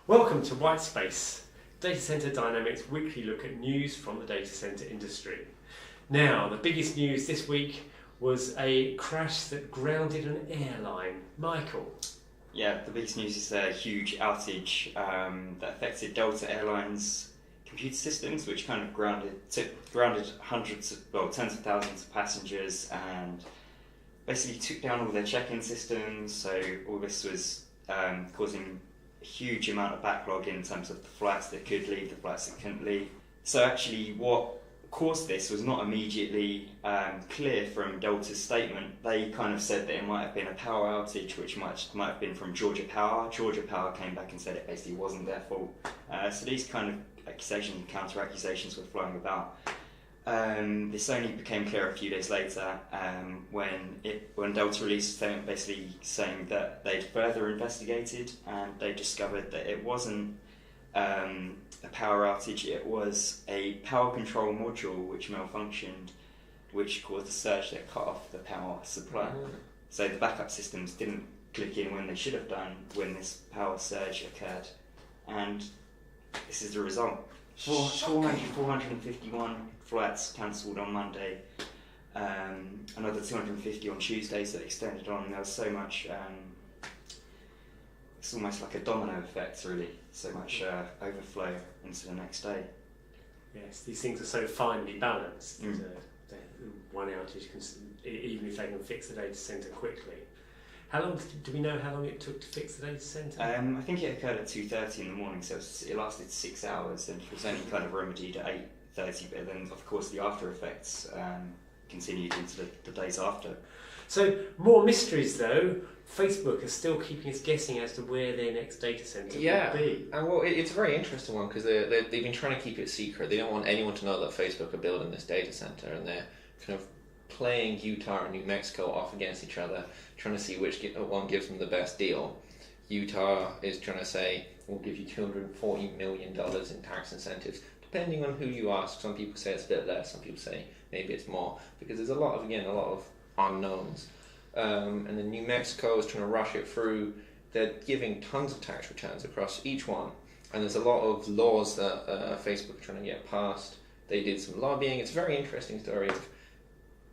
Welcome to Whitespace, Data Center Dynamics weekly look at news from the data center industry. Now, the biggest news this week was a crash that grounded an airline. Michael. Yeah, the biggest news is a huge outage that affected Delta Airlines computer systems, which kind of grounded tens of thousands of passengers and basically took down all their check-in systems. So all this was causing a huge amount of backlog in terms of the flights that could leave, the flights that couldn't leave. So actually what caused this was not immediately clear from Delta's statement. They kind of said that it might have been a power outage, which might have been from Georgia Power. Georgia Power came back and said it basically wasn't their fault. So these kind of accusations and counter-accusations were flying about. This only became clear a few days later when Delta released a statement basically saying that they'd further investigated and they discovered that it wasn't a power outage, it was a power control module which malfunctioned, which caused a surge that cut off the power supply. So the backup systems didn't click in when they should have done when this power surge occurred, and this is the result. 451 flights cancelled on Monday, another 250 on Tuesday, so it extended on. There was so much, it's almost like a domino effect really, so much overflow into the next day. Yes, these things are so finely balanced. One outage, even if they can fix the data center quickly. How long do we know how long it took to fix the data center? I think it occurred at 2:30 in the morning, so it lasted 6 hours, and it was only kind of remedied at 8:30. But then, of course, the after effects continued into the days after. So more mysteries, though. Facebook is still keeping us guessing as to where their next data center will be. And well, it's a very interesting one because they've been trying to keep it secret. They don't want anyone to know that Facebook are building this data center, and they're kind of playing Utah and New Mexico off against each other, trying to see which one gives them the best deal. Utah is trying to say, we'll give you $240 million in tax incentives, depending on who you ask. Some people say it's a bit less, some people say maybe it's more, because there's a lot of unknowns. And then New Mexico is trying to rush it through. They're giving tons of tax returns across each one, and there's a lot of laws that Facebook are trying to get passed. They did some lobbying. It's a very interesting story of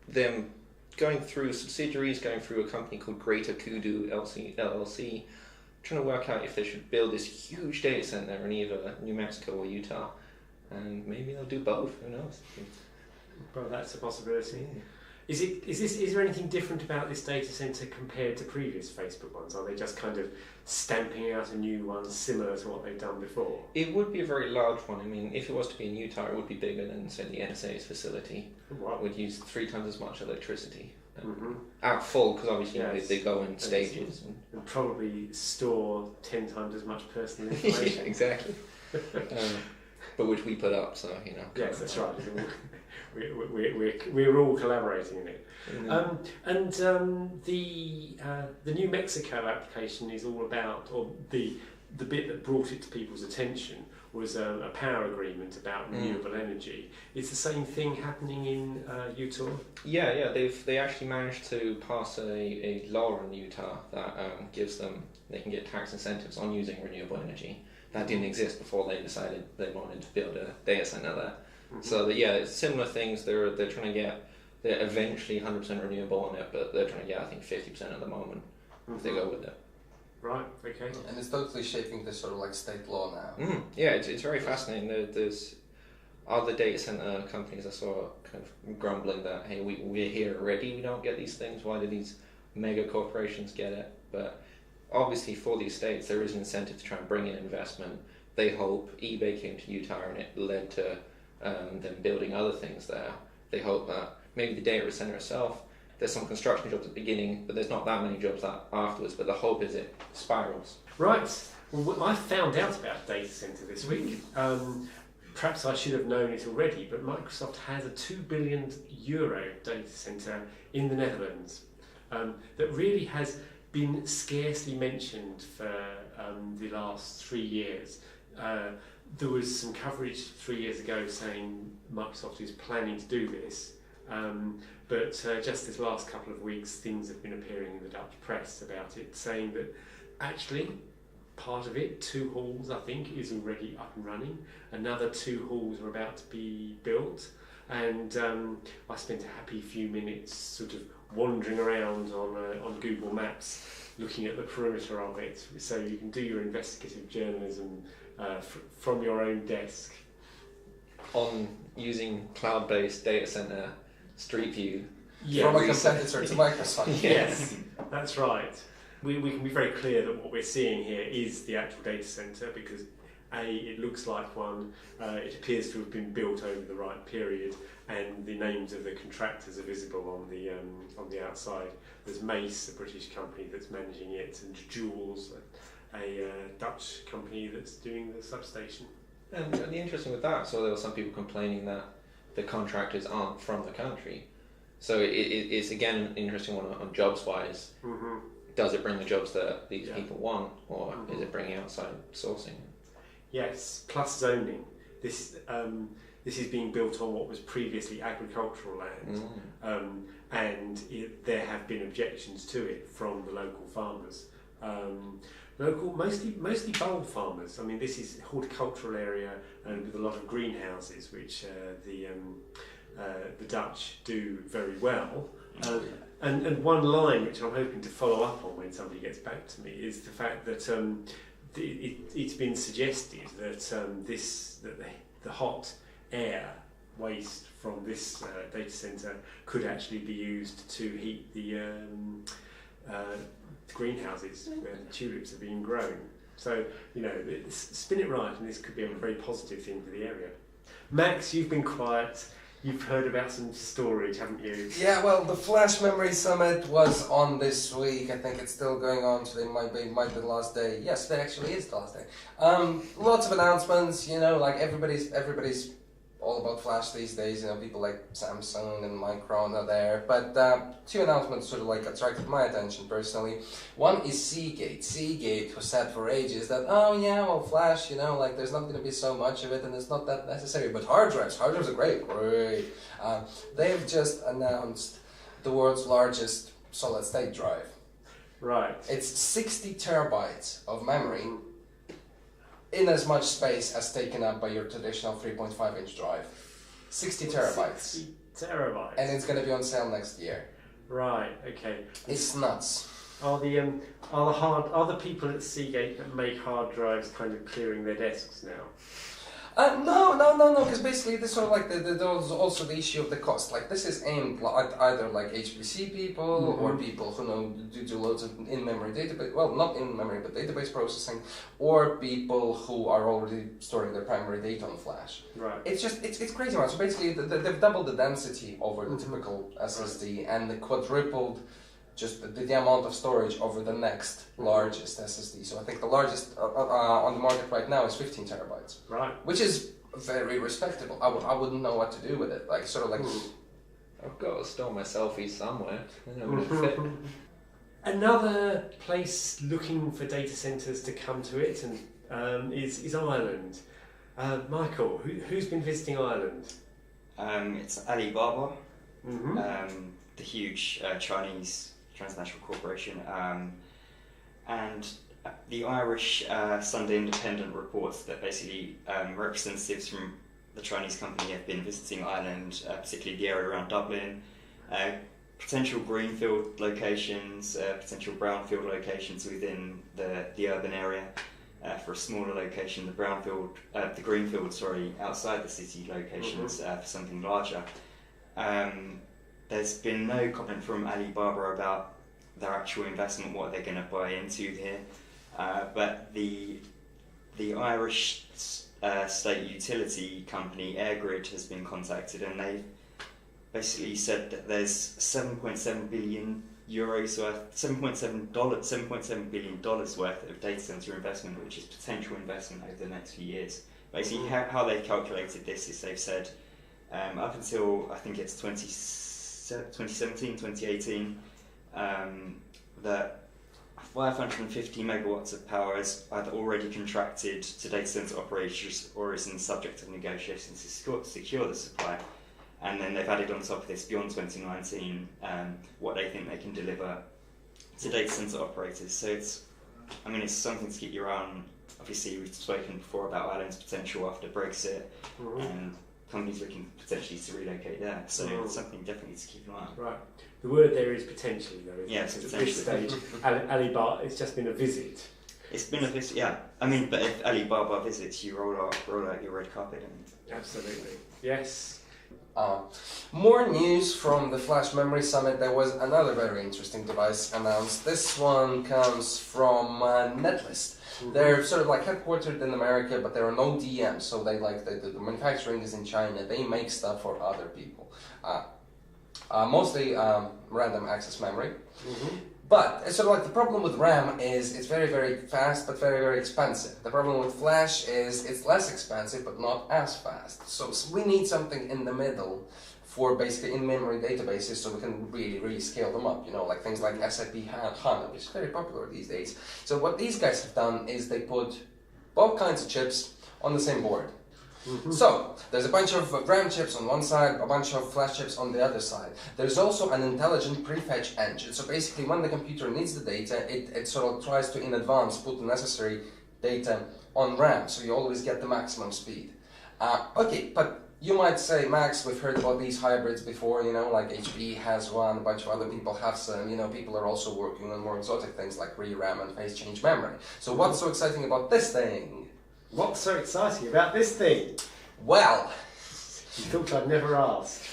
them going through subsidiaries, going through a company called Greater Kudu LLC, trying to work out if they should build this huge data center in either New Mexico or Utah, and maybe they'll do both. Who knows? Well, that's a possibility. Is there anything different about this data center compared to previous Facebook ones? Are they just kind of stamping out a new one similar to what they've done before? It would be a very large one. I mean, if it was to be in Utah, it would be bigger than, say, the NSA's facility. Wow. It would use 3 times as much electricity. At full, because obviously they go in stages. And probably store 10 times as much personal information. Yeah, exactly. But which we put up, so, you know. Yes, that's right. We're all collaborating in it. The New Mexico application is all about, or the bit that brought it to people's attention was a power agreement about renewable energy. Is the same thing happening in Utah? Yeah. They actually managed to pass a law in Utah that gives them, they can get tax incentives on using renewable energy. That didn't exist before they decided they wanted to build a data center there. So it's similar things. They're trying to get, they're eventually 100% renewable on it, but they're trying to get, I think, 50% at the moment if they go with it. Right. Okay. And it's totally shaping the sort of like state law now. Yeah, it's very fascinating. There's other data center companies I saw kind of grumbling that, hey, we're here already. We don't get these things. Why do these mega corporations get it? But obviously, for these states, there is an incentive to try and bring in investment. They hope eBay came to Utah and it led to them building other things there. They hope that maybe the data center itself, there's some construction jobs at the beginning, but there's not that many jobs afterwards. But the hope is it spirals. Right. Well, I found out about data center this week. Perhaps I should have known it already, but Microsoft has a €2 billion data center in the Netherlands that really has been scarcely mentioned for the last 3 years. There was some coverage 3 years ago saying Microsoft is planning to do this, But just this last couple of weeks, things have been appearing in the Dutch press about it, saying that actually part of it, 2 halls I think, is already up and running. Another 2 halls are about to be built, and I spent a happy few minutes sort of wandering around on Google Maps, looking at the perimeter of it, so you can do your investigative journalism from your own desk. On using cloud-based data center Street View. Yeah, From a competitor to Microsoft. Yes, that's right. We can be very clear that what we're seeing here is the actual data center, because it looks like one, it appears to have been built over the right period, and the names of the contractors are visible on the outside. There's Mace, a British company that's managing it, and Jules, a Dutch company that's doing the substation. And the interesting with that, so there were some people complaining that the contractors aren't from the country. So it's again an interesting one on jobs wise. Mm-hmm. Does it bring the jobs that these people want, or is it bringing outside sourcing? Yes, plus zoning. This is being built on what was previously agricultural land, and there have been objections to it from the local farmers. Mostly bulb farmers. I mean, this is a horticultural area and with a lot of greenhouses, which the Dutch do very well. And one line which I'm hoping to follow up on when somebody gets back to me is the fact that it's been suggested that the hot air waste from this data centre could actually be used to heat the greenhouses where the tulips are being grown. So, spin it right, and this could be a very positive thing for the area. Max, you've been quiet. You've heard about some storage, haven't you? Yeah, well, the Flash Memory Summit was on this week. I think it's still going on. Today might be the last day. Yes, today actually is the last day. Lots of announcements. Like everybody's all about Flash these days. People like Samsung and Micron are there. But 2 announcements sort of like attracted my attention personally. One is Seagate. Seagate, who said for ages that, Flash, there's not going to be so much of it and it's not that necessary. But hard drives are great. They've just announced the world's largest solid state drive. Right. It's 60 terabytes of memory in as much space as taken up by your traditional 3.5-inch drive. 60 terabytes. 60 terabytes. And it's going to be on sale next year. Right. Okay. It's nuts. Are the people at Seagate that make hard drives kind of clearing their desks now? No, because basically this sort of like there's also the issue of the cost. Like this is aimed at either like HPC people or people who do loads of in-memory database, well, not in-memory but database processing, or people who are already storing their primary data on Flash. Right. It's crazy amount. So basically they've doubled the density over the typical SSD and they quadrupled just the amount of storage over the next largest SSD. So I think the largest on the market right now is 15 terabytes. Right. Which is very respectable. I wouldn't know what to do with it. Like sort of like. I've got to store my selfies somewhere. Fit. Another place looking for data centres to come to it is Ireland. Michael, who's been visiting Ireland? It's Alibaba, Mm-hmm. the huge Chinese transnational corporation, and the Irish Sunday Independent reports that basically representatives from the Chinese company have been visiting Ireland, particularly the area around Dublin, potential greenfield locations, potential brownfield locations within the urban area. For a smaller location, the greenfield, outside the city locations for something larger. There's been no comment from Alibaba about their actual investment, what they're going to buy into here. But the Irish state utility company Airgrid has been contacted, and they've basically said that there's 7.7 billion euros worth, $7.7 billion worth of data center investment, which is potential investment over the next few years. Basically, how they've calculated this is they've said up until I think it's 2017, 2018, that 550 megawatts of power is either already contracted to data center operators or is in the subject of negotiations to secure the supply. and then they've added on top of this beyond 2019 what they think they can deliver to data center operators. So it's something to keep your eye on. Obviously, we've spoken before about Ireland's potential after Brexit, and companies looking potentially to relocate there. So it's something definitely to keep an eye on. Right. The word there is potentially, though. Isn't Yes, it? At potentially. this stage, Alibaba, it's just been a visit. It's been a visit, yeah. I mean, but if Alibaba visits, you roll out your red carpet and... Absolutely. Yes. More news from the Flash Memory Summit. There was another very interesting device announced. This one comes from Netlist. They're sort of like headquartered in America, but there are no DMs, so the manufacturing is in China. They make stuff for other people. Mostly random access memory. But it's sort of like the problem with RAM is it's very, very fast but very, very expensive. The problem with Flash is it's less expensive but not as fast. So we need something in the middle for basically in-memory databases so we can really, really scale them up. Like things like SAP HANA, which is very popular these days. So what these guys have done is they put both kinds of chips on the same board. So, there's a bunch of RAM chips on one side, a bunch of flash chips on the other side. There's also an intelligent prefetch engine. So basically, when the computer needs the data, it sort of tries to, in advance, put the necessary data on RAM, so you always get the maximum speed. Okay, but you might say, Max, we've heard about these hybrids before, like HP has one, a bunch of other people have some, people are also working on more exotic things like ReRAM and phase change memory. So what's so exciting about this thing? What's so exciting about this thing? Well, You thought I'd never ask.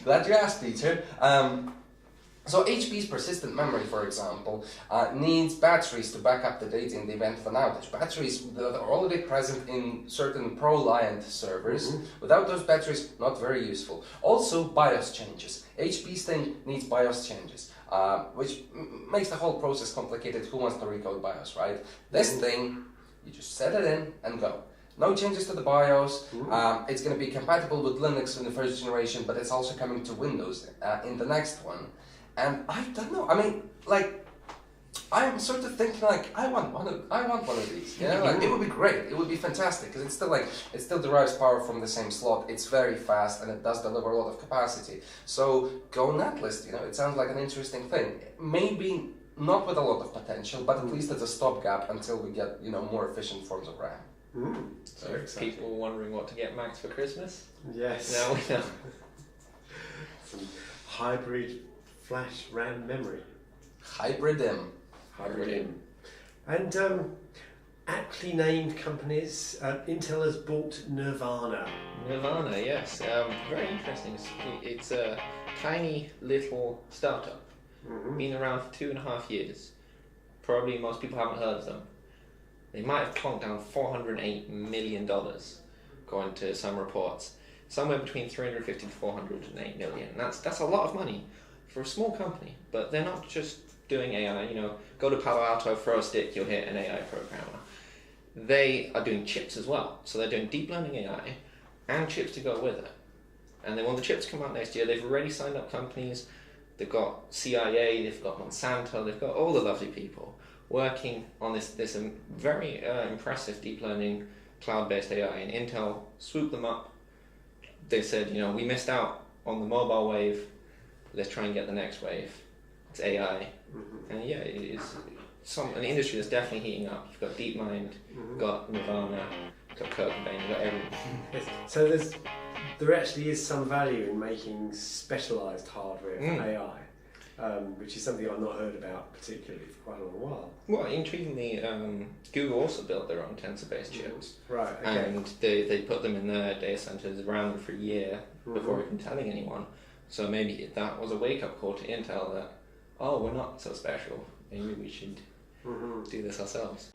glad you asked, Peter. So HP's persistent memory, for example, needs batteries to back up the data in the event of an outage. Batteries that are already present in certain ProLiant servers. Without those batteries, not very useful. Also, BIOS changes. HP's thing needs BIOS changes, which makes the whole process complicated. Who wants to recode BIOS, right? This thing, you just set it in and go. No changes to the BIOS. It's going to be compatible with Linux in the first generation, but it's also coming to Windows in the next one. And I don't know. I mean, I'm sort of thinking I want one of these. It would be great. It would be fantastic because it still derives power from the same slot. It's very fast and it does deliver a lot of capacity. So go Netlist. It sounds like an interesting thing. Maybe not with a lot of potential, but at least as a stopgap until we get more efficient forms of RAM. So people wondering what to get Max for Christmas? Yes. Now we know. Some hybrid flash RAM memory. HybriDIMM. HybriDIMM. And aptly named companies. Intel has bought Nirvana. Nirvana, yes. Very interesting. It's a tiny little startup. Been around for 2.5 years. Probably most people haven't heard of them. They might have clonked down $408 million, according to some reports. Somewhere between 350 to 408 million. That's a lot of money for a small company. But they're not just doing AI. Go to Palo Alto, throw a stick, you'll hit an AI programmer. They are doing chips as well. So they're doing deep learning AI and chips to go with it. And they want the chips to come out next year. They've already signed up companies. They've got CIA, they've got Monsanto, they've got all the lovely people working on this very impressive deep learning cloud-based AI. And Intel swooped them up. They said, we missed out on the mobile wave. Let's try and get the next wave. It's AI. And yeah, it's an industry that's definitely heating up. You've got DeepMind, you've got Nirvana, you've got Kirk Cobain, you've got everything. Yes. So there actually is some value in making specialised hardware for AI, which is something I've not heard about particularly for quite a long while. Well, intriguingly, Google also built their own tensor-based chips. Right, okay. And they put them in their data centers around them for a year before even telling anyone. So maybe that was a wake-up call to Intel that, we're not so special. Maybe we should do this ourselves.